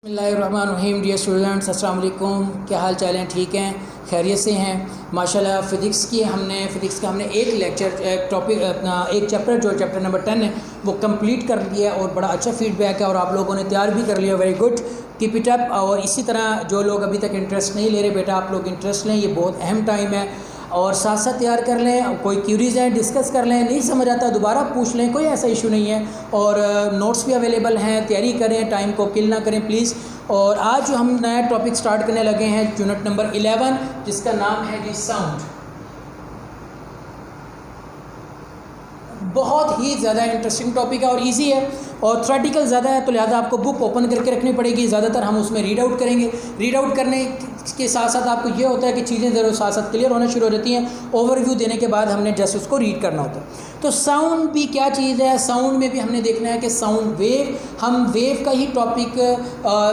बिस्मिल्लाहिर्रहमानिर्रहीम। Dear students, अस्सलाम वालेकुम। क्या हाल चाल हैं? ठीक हैं, खैरियत से हैं माशाल्लाह। फ़िज़िक्स का हमने एक लेक्चर टॉपिक अपना एक चैप्टर जो चैप्टर नंबर 10 है वो कंप्लीट कर लिया और बड़ा अच्छा फीडबैक है और आप लोगों ने तैयार भी कर लिया। Very good, keep it up. और इसी तरह जो लोग अभी तक इंटरेस्ट नहीं ले रहे, बेटा आप लोग इंटरेस्ट लें, ये बहुत अहम टाइम है और साथ साथ तैयार कर लें। कोई क्यूरीज़ हैं डिस्कस कर लें, नहीं समझ आता दोबारा पूछ लें, कोई ऐसा इशू नहीं है। और नोट्स भी अवेलेबल हैं, तैयारी करें, टाइम को किल ना करें प्लीज़। और आज जो हम नया टॉपिक स्टार्ट करने लगे हैं यूनिट नंबर 11 जिसका नाम है जी साउंड। बहुत ही ज़्यादा इंटरेस्टिंग टॉपिक है और इजी है और थ्योरेटिकल ज़्यादा है, तो लिहाजा आपको बुक ओपन करके रखनी पड़ेगी। ज़्यादातर हम उसमें रीड आउट करेंगे। रीड आउट करने के साथ साथ आपको ये होता है कि चीज़ें ज़रूर साथ साथ क्लियर होना शुरू हो जाती हैं। ओवरव्यू देने के बाद हमने जस्ट उसको रीड करना होता है। तो साउंड भी क्या चीज़ है, साउंड में भी हमने देखना है कि साउंड वेव, हम वेव का ही टॉपिक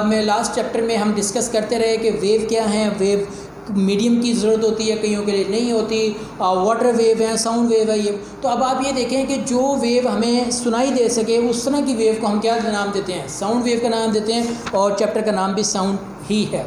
में लास्ट चैप्टर में हम डिस्कस करते रहे कि वेव क्या है। वेव मीडियम की ज़रूरत होती है, कईयों के लिए नहीं होती। वाटर वेव है, साउंड वेव है ये। तो अब आप ये देखें कि जो वेव हमें सुनाई दे सके उस तरह की वेव को हम क्या नाम देते हैं? साउंड वेव का नाम देते हैं और चैप्टर का नाम भी साउंड ही है।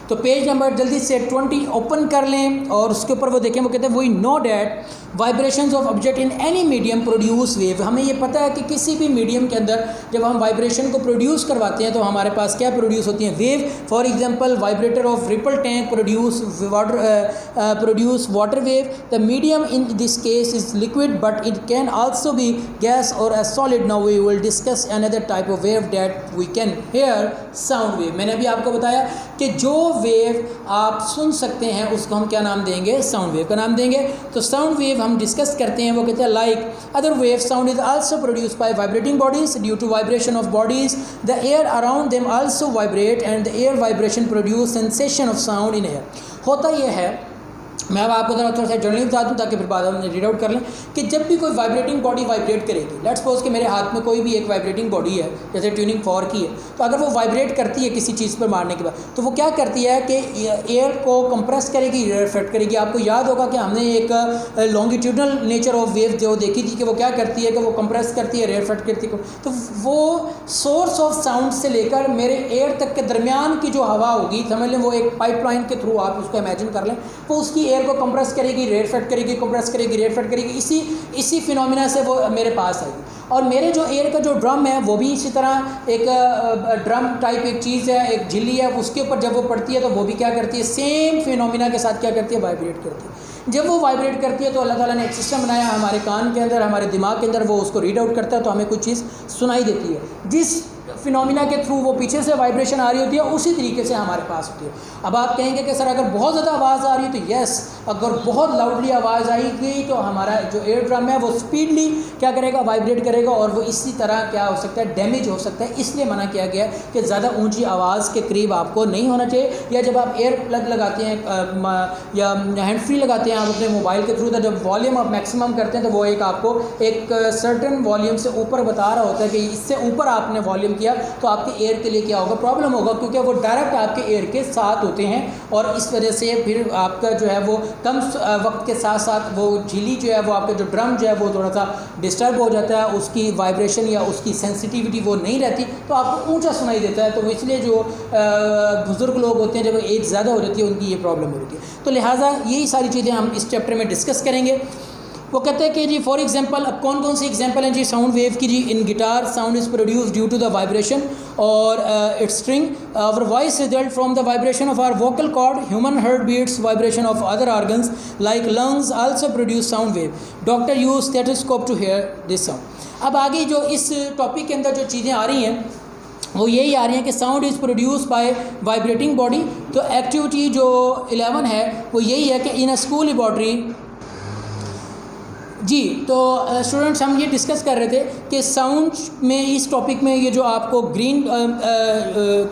तो पेज नंबर जल्दी से 20 ओपन कर लें और उसके ऊपर वो देखें, वो कहते हैं we know that vibrations of object in any medium produce wave. हमें ये पता है कि किसी भी मीडियम के अंदर जब हम वाइब्रेशन को प्रोड्यूस करवाते हैं तो हमारे पास क्या प्रोड्यूस होती हैं? Wave. For example vibrator of ripple tank produce water wave. The medium in this case is liquid but it can also be gas और a solid. Now we will discuss another type of wave that we can hear, sound wave. मैंने अभी आपको बताया कि जो wave आप सुन सकते हैं उसको हम क्या नाम देंगे? साउंड वेव का नाम देंगे। तो साउंड वेव हम डिस्कस करते हैं, वो कहते हैं like other wave sound is also produced by vibrating bodies due to vibration of bodies. The air around them also vibrate and the air vibration produce sensation of sound in air. होता यह है, मैं अब आपको थोड़ा सा generally बता दूं ताकि फिर बाद में रीड आउट कर लें कि जब भी कोई वाइब्रेटिंग बॉडी वाइब्रेट करेगी, लेट्स सपोज कि मेरे हाथ में कोई भी एक वाइब्रेटिंग बॉडी है जैसे ट्यूनिंग फॉर्क की है, तो अगर वो वाइब्रेट करती है किसी चीज़ पर मारने के बाद तो वो क्या करती है कि एयर को कंप्रेस करेगी, रिफ्लेक्ट करेगी। आपको याद होगा कि हमने एक लॉन्गिट्यूडनल नेचर ऑफ वेव जो देखी थी कि वो क्या करती है कि वो कंप्रेस करती है, रिफ्लेक्ट करती है। तो वो सोर्स ऑफ साउंड से लेकर मेरे एयर तक के दरमियान की जो हवा होगी, समझ लें वो एक पाइपलाइन के थ्रू आप उसको इमेजिन कर लें, वो उसकी एयर को कंप्रेस करेगी, रेट करेगी, कंप्रेस करेगी, रेट करेगी। इसी फिनोमिना से वो मेरे पास आएगी। और मेरे जो एयर का जो ड्रम है वो भी इसी तरह एक ड्रम टाइप एक चीज़ है, एक झिल्ली है, उसके ऊपर जब वो पड़ती है तो वो भी क्या करती है? सेम फिनोमिना के साथ क्या करती है? वाइब्रेट करती है। जब वो वाइब्रेट करती है तो अल्लाह ताला ने एक सिस्टम बनाया हमारे कान के अंदर, हमारे दिमाग के अंदर, वो उसको रीड आउट करता है तो हमें कुछ चीज़ सुनाई देती है। जिस फिनोमिना के थ्रू वो पीछे से वाइब्रेशन आ रही होती है उसी तरीके से हमारे पास होती है। अब आप कहेंगे कि सर अगर बहुत ज़्यादा आवाज़ आ रही है तो यस, अगर बहुत लाउडली आवाज़ आएगी तो हमारा जो एयर ड्रम है वो स्पीडली क्या करेगा? वाइब्रेट करेगा और वो इसी तरह क्या हो सकता है? डैमेज हो सकता है। इसलिए मना किया गया कि ज़्यादा ऊंची आवाज़ के करीब आपको नहीं होना चाहिए। या जब आप एयर प्लग लगाते हैं या हैंड फ्री लगाते हैं आप अपने मोबाइल के थ्रू, तो जब वॉल्यूम आप मैक्सिमम करते हैं तो वो एक आपको एक सर्टन वॉल्यूम से ऊपर बता रहा होता है कि इससे ऊपर आपने वॉल्यूम किया तो आपके एयर के लिए क्या होगा? प्रॉब्लम होगा, क्योंकि वो डायरेक्ट आपके एयर के साथ होते हैं और इस वजह से फिर आपका जो है वो कम वक्त के साथ साथ वो झिल्ली जो है वो आपका जो ड्रम जो है वो थोड़ा सा डिस्टर्ब हो जाता है, उसकी वाइब्रेशन या उसकी सेंसिटिविटी वो नहीं रहती तो आपको ऊंचा सुनाई देता है। तो इसलिए जो बुज़ुर्ग लोग होते हैं जब एज ज़्यादा हो जाती है उनकी ये प्रॉब्लम हो जाती है। तो लिहाजा यही सारी चीज़ें हम इस चैप्टर में डिस्कस करेंगे। वो कहते हैं कि जी फॉर एग्जांपल, अब कौन कौन सी एग्जांपल हैं जी साउंड वेव की? जी in guitar sound is produce due to the vibration और its string. Our voice result from the vibration of our vocal cord. Human heart beats vibration of other organs like lungs also produce sound wave. Doctor use stethoscope to hear this sound. अब आगे जो इस topic के अंदर जो चीज़ें आ रही हैं वो यही आ रही हैं कि sound is produce by vibrating body. तो एक्टिविटी जो 11 है वो यही है कि इन अ स्कूल लेबॉर्ट्री जी। तो स्टूडेंट्स हम ये डिस्कस कर रहे थे कि साउंड में इस टॉपिक में ये जो आपको ग्रीन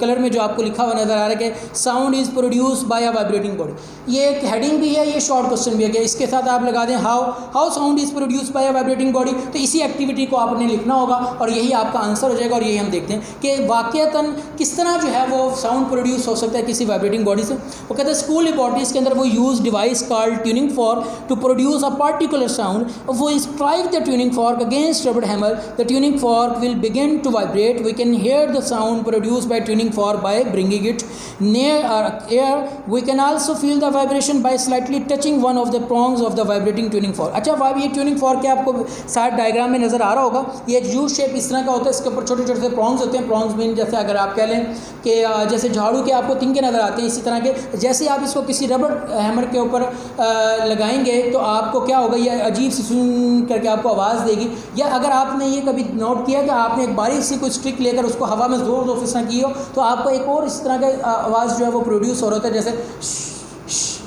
कलर में जो आपको लिखा हुआ नज़र आ रहा है कि sound is produce by a vibrating body, ये एक हेडिंग भी है, ये शॉर्ट क्वेश्चन भी है कि इसके साथ आप लगा दें how sound is produce by a vibrating body. तो इसी एक्टिविटी को आपने लिखना होगा और यही आपका आंसर हो जाएगा। और यही हम देखते हैं कि वाक़तन किस तरह जो है वो साउंड प्रोड्यूस हो सकता है किसी वाइब्रेटिंग बॉडी से। वो कहते हैं स्कूल लेबॉर्ट्रीज़ के अंदर वो use device called tuning fork to produce a particular sound If we strike the tuning fork against rubber hammer, the tuning fork will begin to vibrate. We can hear the sound produced by tuning fork by bringing it near our ear. We can also feel the vibration by slightly touching one of the prongs of the vibrating tuning fork. अच्छा भाई ये tuning fork के आपको side diagram में नज़र आ रहा होगा, ये यू शेप इस तरह का होता है, इसके ऊपर छोटे छोटे से प्रॉन्ग्स होते हैं. प्रॉन्ग्स मीन जैसे अगर आप कह लें कि जैसे झाड़ू के आपको तिनके नज़र आते हैं, इसी तरह के जैसे आप इसको किसी रबड़ हैमर के ऊपर लगाएंगे तो आपको क्या होगा, ये अजीब सी सुन करके आपको आवाज़ देगी. या अगर आपने ये कभी नोट किया कि आपने एक बारीक सी कोई स्टिक लेकर उसको हवा में ज़ोर ज़ोर से की हो तो आपको एक और इस तरह का आवाज़ जो है वो प्रोड्यूस हो रहा होता है, जैसे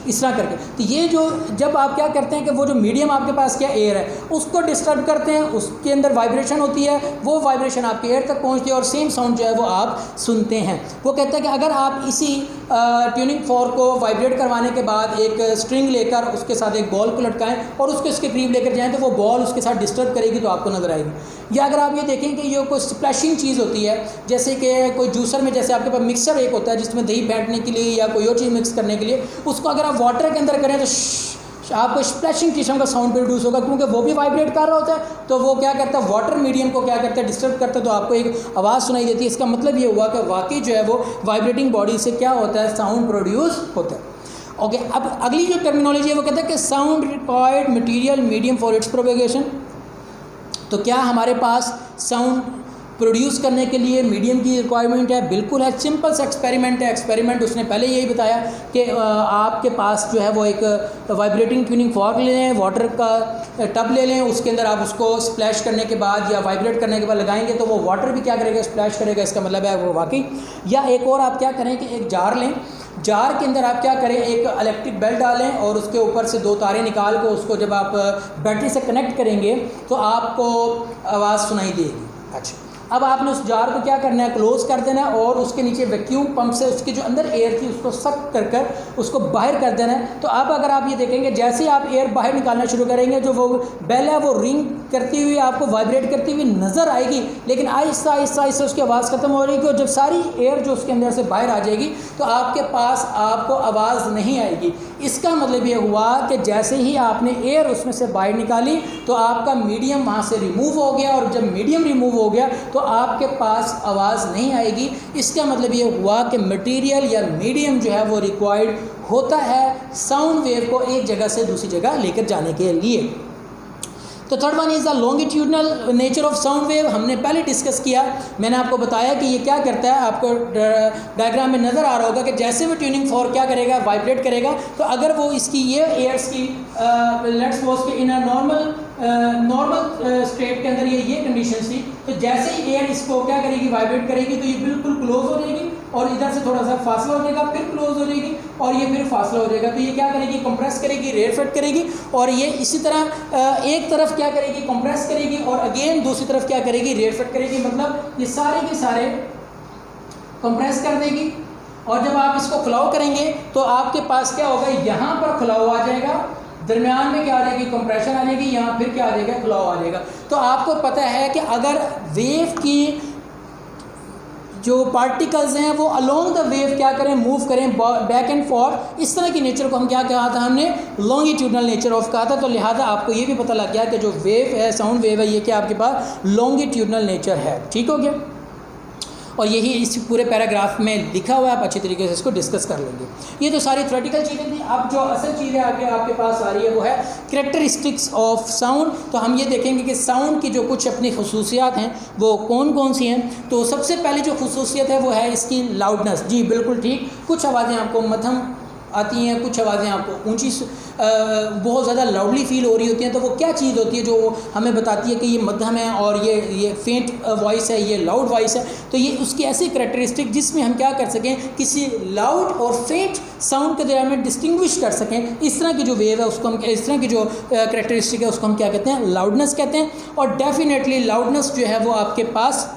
इस तरह करके. तो ये जो जब आप क्या करते हैं कि वो जो मीडियम आपके पास क्या एयर है उसको डिस्टर्ब करते हैं, उसके अंदर वाइब्रेशन होती है, वो वाइब्रेशन आपके एयर तक पहुंचती है और सेम साउंड जो है वो आप सुनते हैं. वो कहता है कि अगर आप इसी ट्यूनिंग फॉर्क को वाइब्रेट करवाने के बाद एक स्ट्रिंग लेकर उसके साथ एक बॉल को लटकाएं और उसके करीब लेकर जाएं तो वो बॉल उसके साथ डिस्टर्ब करेगी तो आपको नज़र आएगी. या अगर आप ये देखें कि ये कोई स्प्लैशिंग चीज़ होती है, जैसे कि कोई जूसर में जैसे आपके पास मिक्सर एक होता है जिसमें दही बैठने के लिए या कोई और चीज़ मिक्स करने के लिए, उसको अगर आप वाटर के अंदर करें तो आपको स्प्लैशिंग किस्म का साउंड प्रोड्यूस होगा, क्योंकि वो भी वाइब्रेट कर रहा होता है. तो वो क्या करता है, वाटर मीडियम को क्या करता है, डिस्टर्ब करता है, तो आपको एक आवाज़ सुनाई देती है. इसका मतलब ये हुआ कि वाकई जो है वो वाइब्रेटिंग बॉडी से क्या होता है, साउंड प्रोड्यूस होता है. ओके, अब अगली जो टर्मिनोलॉजी है वो कहता है कि sound required material medium for its propagation. तो क्या हमारे पास साउंड प्रोड्यूस करने के लिए मीडियम की रिक्वायरमेंट है? बिल्कुल है. सिंपल सा एक्सपेरिमेंट है. एक्सपेरिमेंट उसने पहले यही बताया कि आपके पास जो है वो एक वाइब्रेटिंग ट्यूनिंग फॉर्क ले लें, वाटर का टब ले लें, उसके अंदर आप उसको स्प्लैश करने के बाद या वाइब्रेट करने के बाद लगाएंगे तो वो वाटर भी क्या करेगा, स्प्लैश करेगा. इसका मतलब है वो वाकई. या एक और आप क्या करें कि एक जार लें, जार के अंदर आप क्या करें, एक इलेक्ट्रिक बेल डालें और उसके ऊपर से 2 तारें निकाल कर उसको जब आप बैटरी से कनेक्ट करेंगे तो आपको आवाज़ सुनाई देगी. अच्छा, अब आपने उस जार को क्या करना है, क्लोज कर देना है और उसके नीचे वैक्यूम पंप से उसकी जो अंदर एयर थी उसको सक कर कर उसको बाहर कर देना है. तो अब अगर आप ये देखेंगे जैसे ही आप एयर बाहर निकालना शुरू करेंगे जो वो बेल है वो रिंग करती हुई आपको वाइब्रेट करती हुई नज़र आएगी, लेकिन आहिस्ता आहिस्ता आहिस्ता उसकी आवाज़ ख़त्म हो रही है. और जब सारी एयर जो उसके अंदर से बाहर आ जाएगी तो आपके पास आपको आवाज़ नहीं आएगी. इसका मतलब ये हुआ कि जैसे ही आपने एयर उसमें से बाहर निकाली तो आपका मीडियम वहाँ से रिमूव हो गया, और जब मीडियम रिमूव हो गया तो आपके पास आवाज़ नहीं आएगी. इसका मतलब ये हुआ कि मटेरियल या मीडियम जो है वो रिक्वायर्ड होता है साउंड वेव को एक जगह से दूसरी जगह लेकर जाने के लिए. तो third one is the longitudinal nature of sound wave. हमने पहले डिस्कस किया, मैंने आपको बताया कि ये क्या करता है. आपको डायग्राम में नज़र आ रहा होगा कि जैसे वो ट्यूनिंग फॉर्क क्या करेगा, वाइब्रेट करेगा. तो अगर वो इसकी ये एयर्स की लेट्स सपोज कि इन अ नॉर्मल स्टेट के अंदर ये कंडीशन थी, तो जैसे ही एयर इसको क्या करेगी, वाइब्रेट करेगी तो ये बिल्कुल क्लोज हो जाएगी और इधर से थोड़ा सा फासला हो जाएगा, फिर क्लोज हो जाएगी और ये फिर फासला हो जाएगा. तो ये क्या करेगी, कंप्रेस करेगी, रेयरफेट करेगी, और ये इसी तरह एक तरफ क्या करेगी, कंप्रेस करेगी और अगेन दूसरी तरफ क्या करेगी, रेयरफेट करेगी. मतलब ये सारे के सारे कंप्रेस कर देगी. और जब आप इसको खुलाव करेंगे तो आपके पास क्या होगा, यहाँ पर खुलाव आ जाएगा, दरमियान में क्या आ जाएगी, कंप्रेशन आ जाएगी, यहाँ फिर क्या आ जाएगा, खुलाव आ जाएगा. तो आपको पता है कि अगर वेव की जो पार्टिकल्स हैं वो अलोंग द वेव क्या करें, मूव करें बैक एंड फॉर्थ, इस तरह की नेचर को हम क्या कहा था, हमने लॉन्गिट्यूडनल नेचर ऑफ कहा था. तो लिहाजा आपको ये भी पता लग गया कि जो वेव है, साउंड वेव है, ये क्या आपके पास लॉन्गिट्यूडनल नेचर है. ठीक हो गया. और यही इस पूरे पैराग्राफ में लिखा हुआ है, आप अच्छी तरीके से इसको डिस्कस कर लेंगे. ये तो सारी थ्योरेटिकल चीज़ें थी. अब जो असल चीज़ है आगे आपके पास आ रही है वो है करैक्टरिस्टिक्स ऑफ साउंड. तो हम ये देखेंगे कि साउंड की जो कुछ अपनी खसूसियात हैं वो कौन कौन सी हैं. तो सबसे पहले जो खसूसियत है वो है इसकी लाउडनेस. जी बिल्कुल ठीक. कुछ आवाज़ें आपको मध्यम आती हैं, कुछ आवाज़ें आपको ऊंची बहुत ज़्यादा लाउडली फील हो रही होती हैं. तो वो क्या चीज़ होती है जो हमें बताती है कि ये मध्यम है और ये फेंट वॉइस है, ये लाउड वॉइस है. तो ये उसकी ऐसी करैक्टरिस्टिक जिसमें हम क्या कर सकें, किसी लाउड और फेंट साउंड के दरमियान में डिस्टिंग्विश कर सकें. इस तरह की जो वेव है उसको हम, इस तरह की जो करैक्टरिस्टिक है उसको हम क्या कहते हैं, लाउडनेस कहते हैं. और डेफिनेटली लाउडनेस जो है वो आपके पास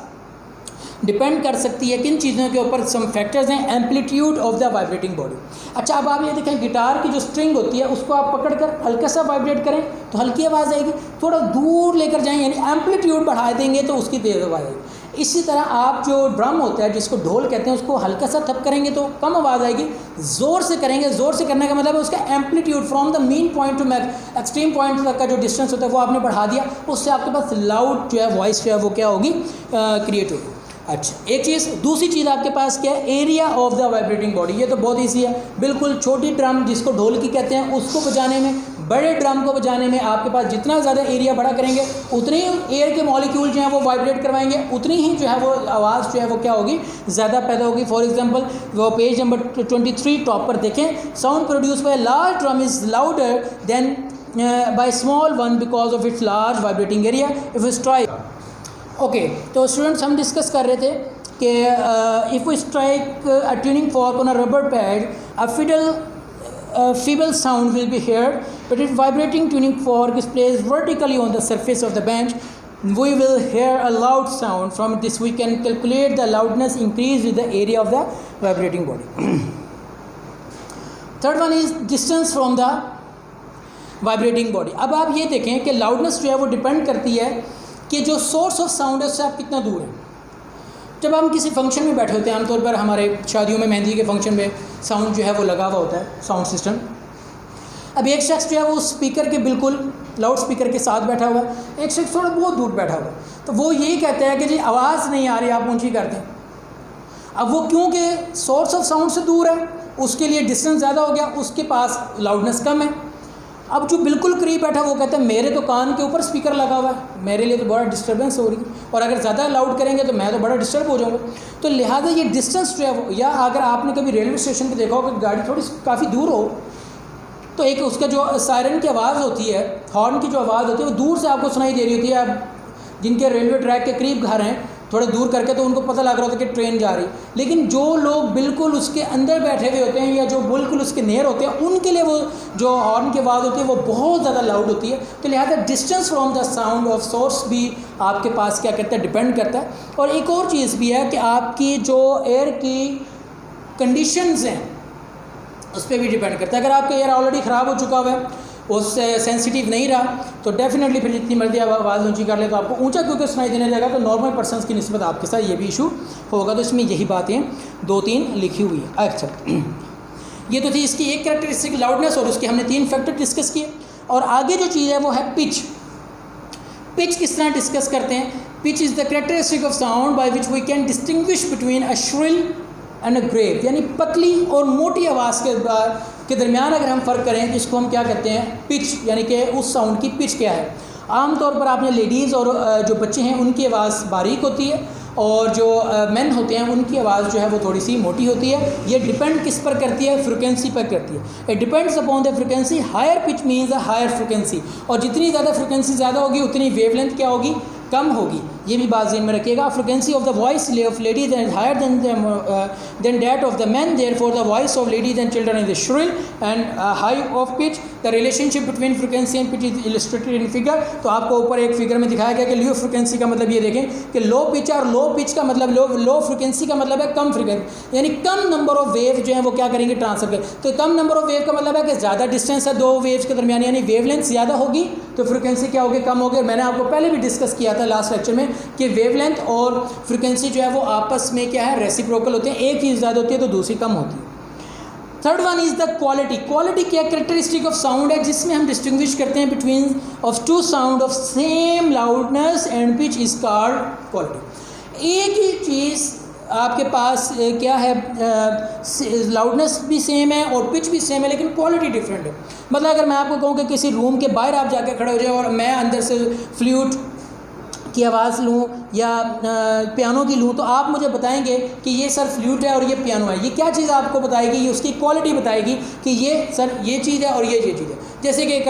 डिपेंड कर सकती है किन चीज़ों के ऊपर. सम फैक्टर्स हैं. Amplitude of the vibrating body. अच्छा, अब आप ये देखें गिटार की जो स्ट्रिंग होती है उसको आप पकड़कर हल्का सा वाइब्रेट करें तो हल्की आवाज़ आएगी. थोड़ा दूर लेकर जाएं यानी एम्पलीट्यूड बढ़ा देंगे तो उसकी तेज़ आवाज़ आएगी. इसी तरह आप जो ड्रम होता है जिसको ढोल कहते हैं उसको हल्का सा थप करेंगे तो कम आवाज़ आएगी, ज़ोर से करेंगे, ज़ोर से करने का मतलब है उसका amplitude from the mean point two extreme point तक का जो डिस्टेंस होता है वो आपने बढ़ा दिया, उससे आपके पास लाउड जो है वॉइस जो है वो क्या होगी, क्रिएट होगी। अच्छा, एक चीज़, दूसरी चीज़ आपके पास क्या है, area of the vibrating body. ये तो बहुत ईजी है, बिल्कुल छोटी ड्रम जिसको ढोल की कहते हैं उसको बजाने में, बड़े ड्रम को बजाने में आपके पास जितना ज़्यादा एरिया बड़ा करेंगे उतने ही एयर के मॉलिक्यूल जो है वो वाइब्रेट करवाएंगे, उतनी ही जो है वो आवाज़ जो है वो क्या होगी, ज़्यादा पैदा होगी। फॉर एग्जांपल वो पेज नंबर 23 टॉप पर देखें, sound produce by large drum is louder than by small one because of its large vibrating area if you strike. Okay, तो स्टूडेंट्स हम डिस्कस कर रहे थे कि if we strike a tuning fork on a rubber pad a feeble sound will be heard, but if vibrating tuning fork is placed vertically on the surface of the bench, we will hear a loud sound. From this we can calculate the loudness increase with the area of the vibrating body. Third one is distance from the vibrating body. अब आप ये देखें कि loudness जो है वो depend करती है कि जो सोर्स ऑफ साउंड है उससे आप कितना दूर हैं। जब हम किसी फंक्शन में बैठे होते हैं, आमतौर पर हमारे शादियों में, मेहंदी के फंक्शन में साउंड जो है वो लगा हुआ होता है, साउंड सिस्टम। अब एक शख्स जो है वो स्पीकर के बिल्कुल लाउड स्पीकर के साथ बैठा हुआ है, एक शख्स थोड़ा बहुत दूर बैठा हुआ है, तो वो यही कहता है कि जी आवाज़ नहीं आ रही, आप ऊंची कर दें। अब वो क्योंकि सोर्स ऑफ साउंड से दूर है, उसके लिए डिस्टेंस ज़्यादा हो गया, उसके पास लाउडनेस कम है। अब जो बिल्कुल करीब बैठा वो कहता है मेरे तो कान के ऊपर स्पीकर लगा हुआ है, मेरे लिए तो बड़ा डिस्टर्बेंस हो रही है, और अगर ज़्यादा लाउड करेंगे तो मैं तो बड़ा डिस्टर्ब हो जाऊँगा। तो लिहाजा ये डिस्टेंस जो है वो, या अगर आपने कभी रेलवे स्टेशन पे देखा हो कि गाड़ी थोड़ी काफ़ी दूर हो तो एक उसका जो सायरन की आवाज़ होती है, हॉर्न की जो आवाज़ होती है वो दूर से आपको सुनाई दे रही होती है। अब जिनके रेलवे ट्रैक के करीब घर हैं, थोड़े दूर करके तो उनको पता लग रहा होता है कि ट्रेन जा रही, लेकिन जो लोग बिल्कुल उसके अंदर बैठे हुए होते हैं या जो बिल्कुल उसके नियर होते हैं, उनके लिए वो जो हॉर्न की आवाज़ होती है वो बहुत ज़्यादा लाउड होती है। तो लिहाजा distance from the sound of source भी आपके पास क्या करता है, डिपेंड करता है। और एक और चीज़ भी है कि आपकी जो एयर की कंडीशंस हैं उस पर भी डिपेंड करता है। अगर आपका एयर ऑलरेडी ख़राब हो चुका हुआ है, उससे सेंसिटिव नहीं रहा, तो डेफिनेटली फिर जितनी मर्जी आवाज़ ऊंची कर ले तो आपको ऊंचा क्योंकि सुनाई देने लगेगा, तो नॉर्मल पर्सन्स की निस्बत आपके साथ ये भी इशू होगा। तो इसमें यही बातें 2-3 लिखी हुई है। अच्छा, ये तो थी इसकी एक कैरेक्टरिस्टिक लाउडनेस, और उसके हमने 3 फैक्टर डिस्कस किए। और आगे जो चीज़ है वो है पिच। पिच किस तरह डिस्कस करते हैं? Pitch is the characteristic of sound by which we can distinguish between a shrill and a grave, यानी पतली और मोटी आवाज़ के दरमियान अगर हम फ़र्क करें, इसको हम क्या कहते हैं, पिच, यानी कि उस साउंड की पिच क्या है। आमतौर पर आपने लेडीज़ और जो बच्चे हैं उनकी आवाज़ बारीक होती है, और जो मेन होते हैं उनकी आवाज़ जो है वो थोड़ी सी मोटी होती है। ये डिपेंड किस पर करती है? फ्रिक्वेंसी पर करती है। It depends upon the frequency. Higher pitch means a higher frequency, और जितनी ज़्यादा फ्रिक्वेंसी ज़्यादा होगी उतनी वेवलेंथ क्या होगी, कम होगी। ये भी बात ज़हन में रखिएगा। Frequency of the voice of ladies and higher than that of the man, therefore the voice of ladies and children is shrill and high of pitch. The relationship between frequency and pitch is illustrated in figure. तो आपको ऊपर एक figure में दिखाया गया कि low frequency का मतलब ये देखें कि लो पिच, और लो पिच का मतलब लो फ्रिक्वेंसी का मतलब है कम फ्रिक्वेंसी, यानी कम नंबर ऑफ वेव जो है वो क्या करेंगे, ट्रांसफर करें। तो कम नंबर ऑफ वेव का मतलब है कि ज़्यादा डिस्टेंस है दो वेव्स के दरमियान, यानी वेवलेंथ ज़्यादा होगी तो फ्रिक्वेंसी क्या होगी, कम होगी। मैंने आपको पहले भी डिस्कस किया था लास्ट लेक्चर में कि वेवलेंथ और फ्रिक्वेंसी जो है वो आपस में क्या है, रेसिप्रोकल होते हैं। एक चीज़ ज़्यादा होती है तो दूसरी कम होती है। Third one is the quality. Quality क्या कैरेक्टरिस्टिक ऑफ साउंड है, जिसमें हम डिस्टिंग्विश करते हैं between of two sound of same loudness and pitch is called quality. एक ही चीज़ आपके पास क्या है, लाउडनेस भी सेम है और पिच भी सेम है, लेकिन क्वालिटी डिफरेंट है। मतलब अगर मैं आपको कहूँ कि किसी रूम के बाहर आप जाकर खड़े हो जाए और मैं अंदर से फ्लूट की आवाज़ लूँ या पियानो की लूँ, तो आप मुझे बताएंगे कि ये सर फ्लूट है और ये पियानो है। ये क्या चीज़ आपको बताएगी? ये उसकी क्वालिटी बताएगी कि ये सर ये चीज़ है और ये चीज़ है। जैसे कि एक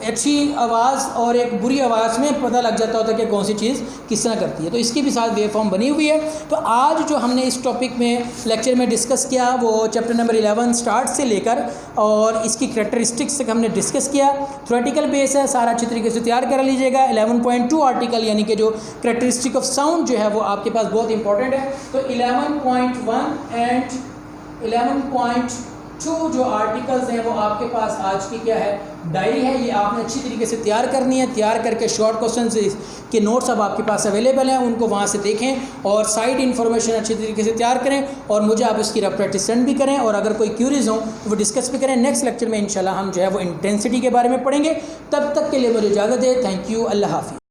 अच्छी आवाज़ और एक बुरी आवाज़ में पता लग जाता होता है कि कौन सी चीज़ किस तरह करती है। तो इसकी भी साथ वेव फॉर्म बनी हुई है। तो आज जो हमने इस टॉपिक में लेक्चर में डिस्कस किया वो चैप्टर नंबर 11 स्टार्ट से लेकर और इसकी कैरेक्टरिस्टिक्स तक हमने डिस्कस किया। थ्योरेटिकल बेस है, सारा अच्छी तरीके से तैयार कर लीजिएगा। 11.2 आर्टिकल यानी कि जो कैरेक्टरिस्टिक ऑफ साउंड जो है वो आपके पास बहुत इंपॉर्टेंट है। तो 11.1 एंड 11.2 2 जो आर्टिकल्स हैं वो आपके पास आज की क्या है, डायरी है। ये आपने अच्छी तरीके से तैयार करनी है। तैयार करके शॉर्ट क्वेश्चन के नोट्स अब आपके पास अवेलेबल हैं, उनको वहाँ से देखें और साइड इन्फॉर्मेशन अच्छी तरीके से तैयार करें और मुझे आप इसकी रफ प्रैक्टिस सेंड भी करें, और अगर कोई क्यूरीज हो तो वो डिस्कस भी करें। नेक्स्ट लेक्चर में इंशाल्लाह हम जो है वो इंटेंसिटी के बारे में पढ़ेंगे। तब तक के लिए मुझे इजाज़त दें। Thank you. अल्लाह हाफ़िज़।